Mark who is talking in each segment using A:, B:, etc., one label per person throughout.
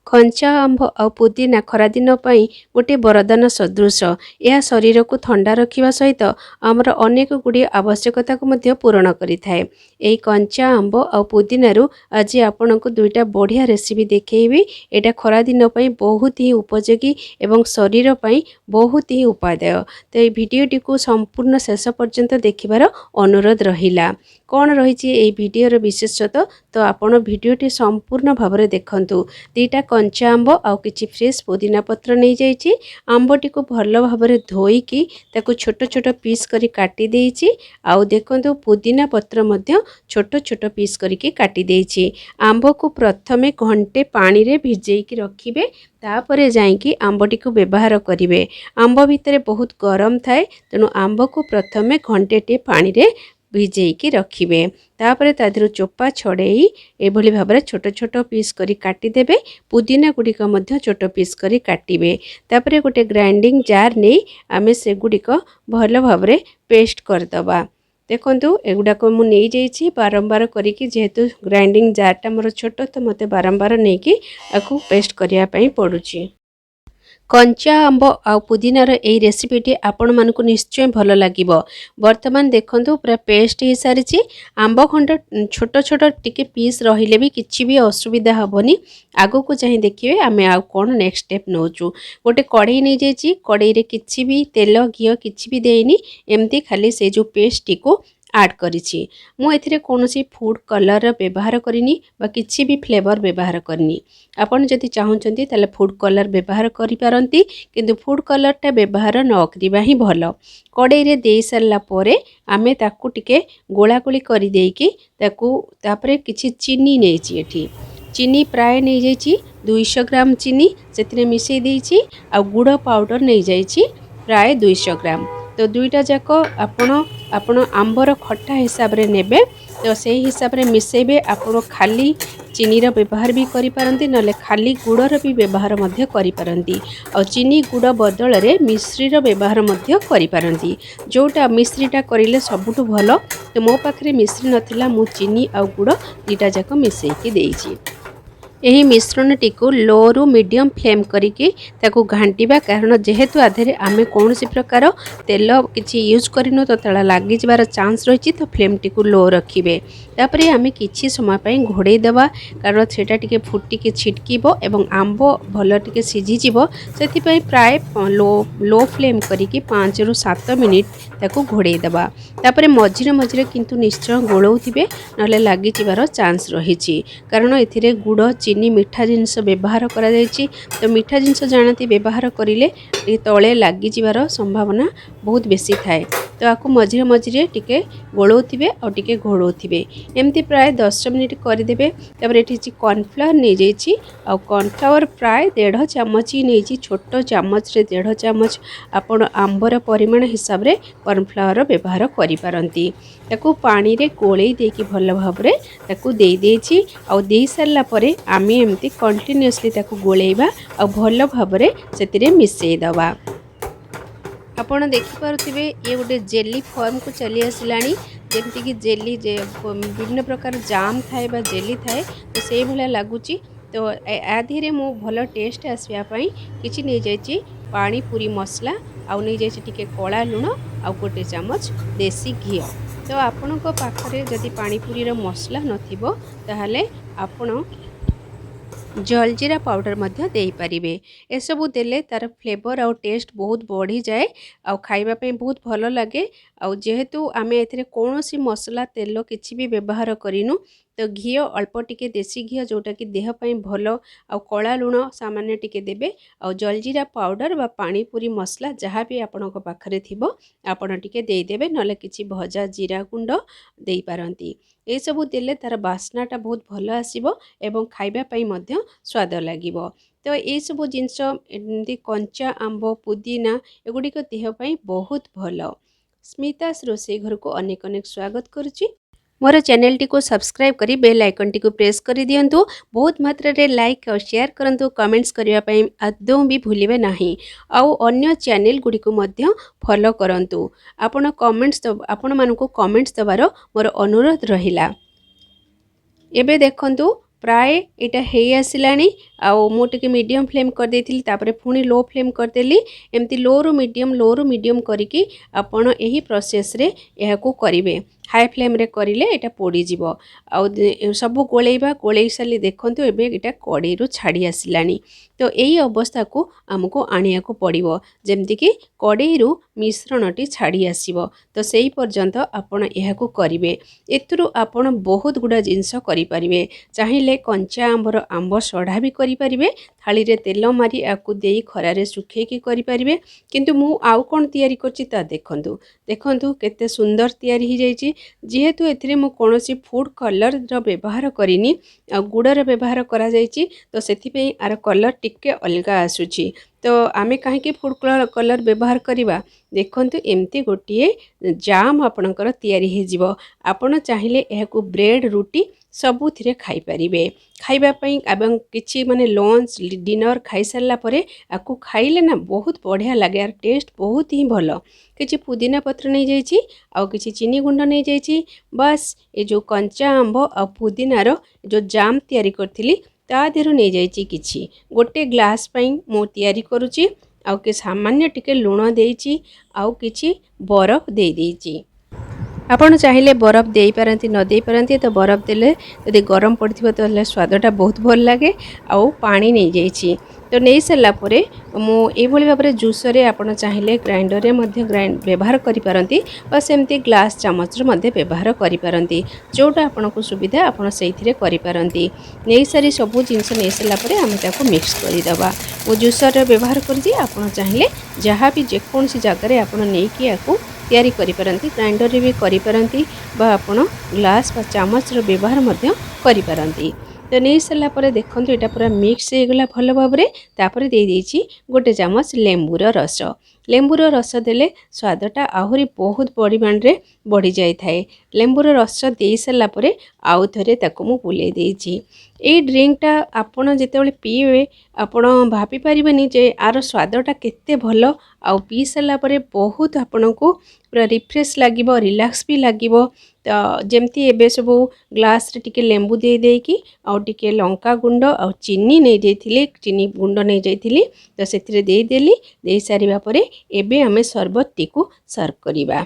A: कंचा आंब आ पुदीना खरादिन पई गोटे वरदान सदृश। यह शरीर को ठंडा रखिबा सहित आमर अनेक गुडी आवश्यकता को मध्य पूरण करिथाए। एई कंचा आंब आ पुदीनारु आज आपनको दुईटा बढ़िया रेसिपी देखैबी। एटा खरादिन पई बहुत ही उपयोगी एवं शरीर पई बहुत ही उपादेय। तो ये भिडियोटी को संपूर्ण शेष पर्यंत देखिबार अनुरोध रहिला। कौन रही ए भिडियोर विशेषता तो आपण भिडियोटी संपूर्ण भाव देखंतु। दीटा कंचा आंब आउ किछि फ्रेश पुदीना पत्र नहीं जाइछि। आंबटी को भल भाव धोईकी ताकू छोट छोट पीस करी काटी देइछि। आउ देखंतु पुदीना पत्र मध्य छोट छोट पीस करिके काटी देइछि। आंब को प्रथमे घंटे पानी रे भिजेइकी रखिबे, तापरे जाइकी आंबटी को व्यवहार करिवे। आंब भितरे बहुत गरम थाए, तेणु आंब को प्रथमे घंटेटे पानी रे भिजेइकी रखिबे। तापरे तादिरु चोपा छड़ेई एभली भाबरे छोट छोट पीस करी काटी देबे। पुदीना गुड़िक मध्य छोट पीस करी काटिबे। तापरे गोटे ग्राइंडिंग जार नहीं आमे से गुड़िक भल भाबरे पेस्ट करदबा। देखंतु एगुडाक मु नहीं जाइछि बारंबार करिकी, जेहेतु ग्राइंडिंग जारटा मोर छोट तो मते बारंबार नेकी आकु पेस्ट करिया पई पडुछि। कंचा आंब आ पुदीनार एई रेसिपीटी आपण मानकु निश्चय भल लागिबो। वर्तमान देखंतु पूरा पेस्ट हो सारी। आंब खंड छोट छोट टिके पीस रहिले भी किछि भी असुविधा हबनी। आगो को चाहि देखिए आमे आ कोन नेक्स्ट स्टेप नोचु। गोटे कढ़ई नहीं जाइछि, कढ़ई रे किछि भी तेल घियो किछि भी देइनी, एमती खाली से जो पेस्ट टी को आड करिछि। मु एथिरे कोनोसी फूड कलर व्यवहार करिनी बा किछि भी फ्लेवर व्यवहार करनी। आपण जदि चाहुचंती ताले फूड कलर व्यवहार करि पारंती, किंतु फूड कलरटा व्यवहार न करिबा ही भल। कढ़ई रे देई सारला परे आमे ताकू टिके गोलागोली करि देइकी ताकू तापरे किछि चीनी नेछि। एठी चीनी प्राय नहीं जाइछि 200 ग्राम चीनी सेथिरे मिसई देइछि। आ गुड़ पाउडर नहीं जाइछि प्राय 200 ग्राम। तो दुईटा जाक आपण आंबर खट्टा हिसाब रे नेबे, तो से हिसाब रे मिसेबे। आपण खाली चीनी रो व्यवहार भी करि पारंती, नले खाली गुड़ रो भी व्यवहार मध्य करि पारंती। और चीनी गुड़ बदल रे मिश्री रो व्यवहार मध्य करि पारंती। जोटा मिश्रीटा करिले सबुठु भलो। तो मो पाखरे मिश्री नथिला, मु चीनी आ गुड़ दीटा जाक मिसेकी देइछि। यही मिश्रण टी को लो रु मीडियम फ्लेम करिकी ताकू घांटिबा, कारण जेहेतु आधेरे आमे कौन सी प्रकार तेल किछि यूज करिनो तो तला लागी जबार चांस रही। तो फ्लेम टी को लो रखिबे। तापरे आमे किछि समय पई घोड़े देबा, कारण सेटा टिके फुटी के छिटकीबो एवं आंब भल टिके सिझी जिवो। सेति पई प्राय लो फ्लेम करिकी 5 रु 7 मिनिट ताकू घोड़े देबा। तापरे मझिरे मझिरे किंतु निश्चय गोळौथिबे, नले लागी जिबार चांस रहिछि। कारण एथिरे गुड़ चीनी मीठा जिनस व्यवहार करा जायछि। तो मीठा जिनस जानती व्यवहार करिले तले लागी जिबार संभावना बहुत बेसी थाए। तो आपको मझिरे मझिरे टिके गोळौथिबे और टिके घोड़ौथिबे। एमती प्राय 10 मिनिट करदेबे। तापर एठी कॉर्नफ्लावर नहीं जाइछि। आ कॉर्नफ्लावर प्राय 1.5 चामच ही नहीं, छोट चामच रे 1.5 चामच आपण आंबर परिमाण हिसाब रे कॉर्नफ्लावर व्यवहार करि पारंती। ताकू पानी रे गोळेई देकी भल भाबरे ताकू देई देछि। आ देई सारला परे आमे एमती कंटिन्यूअसली ताकू गोळेइबा आ भल भाबरे सेतिरे मिसेई दबा। आपण देखि पारुथिबे ये गोटे जेली फॉर्म को चली आसिलानी। जेमती कि जेली विभिन्न प्रकार जाम थाए बा जेली थाए, तो से भला लागुची। तो आधीरे मु भल टेस्ट आसवा पई किछि नहीं जाइछि पानी पूरी मसला, आउ नहीं जाइछि टिके कला लुण, आउ गोटे चामच देसी घी। तो आपण को पाखरे जदि पानी पूरी रो मसला नथिबो ताहाले आपण जलजीरा पाउडर मध्य देई पारिबे। ए सबु देले तार फ्लेवर आउ टेस्ट बहुत बढ़ी जाए, आउ खाइबा पे बहुत भल लगे। आउ जेहेतु आमे एथिरे कोनोसी मसला तेल किछि भी व्यवहार करिनु, तो घी अल्प टिके देसी घी जोटा कि देह पई भलो, आउ कला लुण सामान्य टिके देबे। आउ जलजीरा पाउडर बा पानी पूरी मसला जहाँ भी आपणक पाखरे थिबो आपण टिके देई देबे, नले किछि भजा जीरा गुंड देई पारंती। ए सबु देले तार बास्नाटा बहुत भल आसीबो एवं खाइबा पई मध्य स्वाद लागिबो। तो ये सब जिनस एमती कंचा आंब पुदीना एगुड़िक देह पई बहुत भल। स्मितास रोषेई घर को अनेक अनेक स्वागत करुच्ची। मोर चैनल टी को सब्सक्राइब करी बेल आइकन टी को प्रेस कर दियंतु। बहुत मात्रा रे लाइक और शेयर करंतु, कमेंट्स करिया पई आदौ भी भूलिबे नाही। आउ अन्य चैनल गुडी को मध्य फॉलो करंतु। आपण कमेंट्स आपण मानको कमेंट्स दबारो मोर अनुरोध रहिला। एबे देखंतु प्राय एटा हे आसिलानी आउ मु टिके मीडियम फ्लेम कर देथिली तापरे पुणी लो फ्लेम कर देली एमती लो रु मीडियम करिकी आपण एही प्रोसेस रे एहाकू करिवे हाई फ्लेम रे करिले एटा पोड़ी जीवो आउ सब गोलेइबा गोलेइ साली देखंतु एबे एटा कड़े रु छाड़ी आसिलानी तो एही अवस्था को हमको आनिया को पड़िबो जेमति कि कड़े रु मिश्रणटी छाड़ी आसीबो तो सेही पर्यंत आपण एहाकू करिवे एतुरु आपण बहुत गुडा जिंस करि परिबे चाहिले कंचा आंबर आंब सढ़ा भी करि परिबे थाली रे तेल मारी आकु देई खरा रे सुखे की करि परिबे किंतु मु आउ कोन तयारी करछि ता देखंतु देखंतु केते सुंदर तयारी hi जाइछि जेहेतु एथिरे मु कोनोसी फूड कलर रो व्यवहार करिनी आ गुडर व्यवहार करा जाइछि तो सेथि पे आर कलर टिके अलगा आसुछि तो आमे काहे कि फूड कलर व्यवहार करिबा देखंतु एमती गोटिए जाम आपणकर तयारी हे जिवो आपण चाहिले एहाकू ब्रेड रुटी सबुथिरे खाई परिबे खाइबा पई एवं किछि माने लंच डिनर खाई सारला परे आकू खाइले ना बहुत बढ़िया लागे यार टेस्ट बहुत ही भलो किछि पुदीना पत्र नै जाइछि आ किछि चीनी गुंड नै जाइछि बस ए जो कंचा आंब आ पुदीनार जो जाम तयारी करथिली ता देरु नै जाइछि किछि गोटे ग्लास पई मो तयारी करूछि आउ के सामान्य टिके लूण देइछि आउ किछि बरफ देइ देइछि आपण चाहिले बरफ देई पारंती न देई पारंती तो बरफ देले यदि गरम पड़थिबो तो स्वादटा बहुत भल लागे आउ पानी नै जाइछि तो नहीं सारा परे मु एभली भाव में जूसर आपण चाहिले ग्राइंडर रे मध्य ग्राइंड व्यवहार करि पारंती बा सेमती ग्लास चामच रे मध्य व्यवहार करि पारंती जोटा आपण को सुविधा आपण सेइथिरे करि पारंती नहीं सारी सब जिंस नहीं सारा परे हम ताको मिक्स करि दबा मु जूसर रे व्यवहार करछि आपण चाहिले जहाँ भी जेकोसी जगह रे आपण नै कि याकू तयारी करि पारंती ग्राइंडर रे भी करि पारंती बा आपण ग्लास बा चामच रो व्यवहार मध्य करि पारंती तो नहीं सारा पर देखो यहाँ पूरा मिक्स हो गला भल भाव में तापर दे देइछि गोटे चामच लेंबूर रस लेंबूर रस देले स्वादटा आहुरी बहुत परिमाण रे बढ़ी जाई थाए लेंबूर रस दे सारा पर आउ थरे ताको मु बुले देइछि ए ड्रिंकटा आपण जेतेबेले पीवे आपण भाभी पारिबेनी जे आर स्वादटा केते भलो आउ पी सारा पर बहुत आपण को पूरा रिफ्रेश लागिबो रिलैक्स भी लागिबो तो जेमती एबे सब ग्लास रे टिके लेंबू दे देकी आउ टिके लंका गुंड आउ चीनी नै जाइथिली चीनी गुंड नै जाइथिली तो सेथिरे दे देली दे सारिबा परे एबे हमें शरबत टिकू सर्व करिबा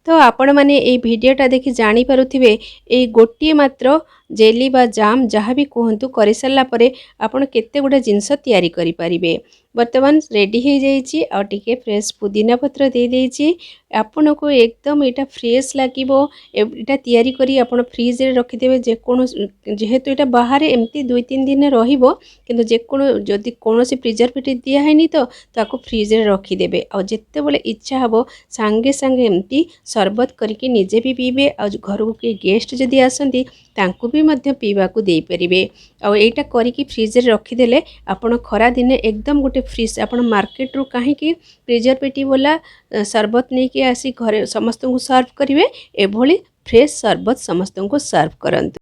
A: तो आपण माने ए भिडियोटा देखि जानी पारुथिबे ए गोटिए मात्र जेली बा जाम जहाँ भी कहतु कर सारा परे आपण केते गुडा जिंस तयारी करि परिबे वर्तमान रेडी हो जाइए आ टिके फ्रेश पुदीना पत्र दे देइछि आपन को एकदम एटा फ्रेश लागिबो एटा तयारी करी आपण फ्रिज रे रखि देबे जे कोनो जेहेतु एटा बाहर एमती 2-3 दिन रहिबो किंतु जे कोनो जदी कोनोसी प्रिजर्वेटिव दिया हैनी तो ताको फ्रिज रे रखि देबे आ जत्ते बेले इच्छा हबो संगे संगे एमती शरबत करके निजे भी पीबे आ घर को के गेस्ट जदी आसंती तांको भी मध्य पीवा को दे परिबे आ एटा करिकी फ्रिज रे रखि देले आपण खरा दिन एकदम गोटे फ्रिज आपण मार्केट रू कहीं प्रिजर्वेटिव वाला शरबत नहीं कि आसी घरे समस्त को सर्व करेंगे एभली फ्रेश शरबत समस्त को सर्व करंतु।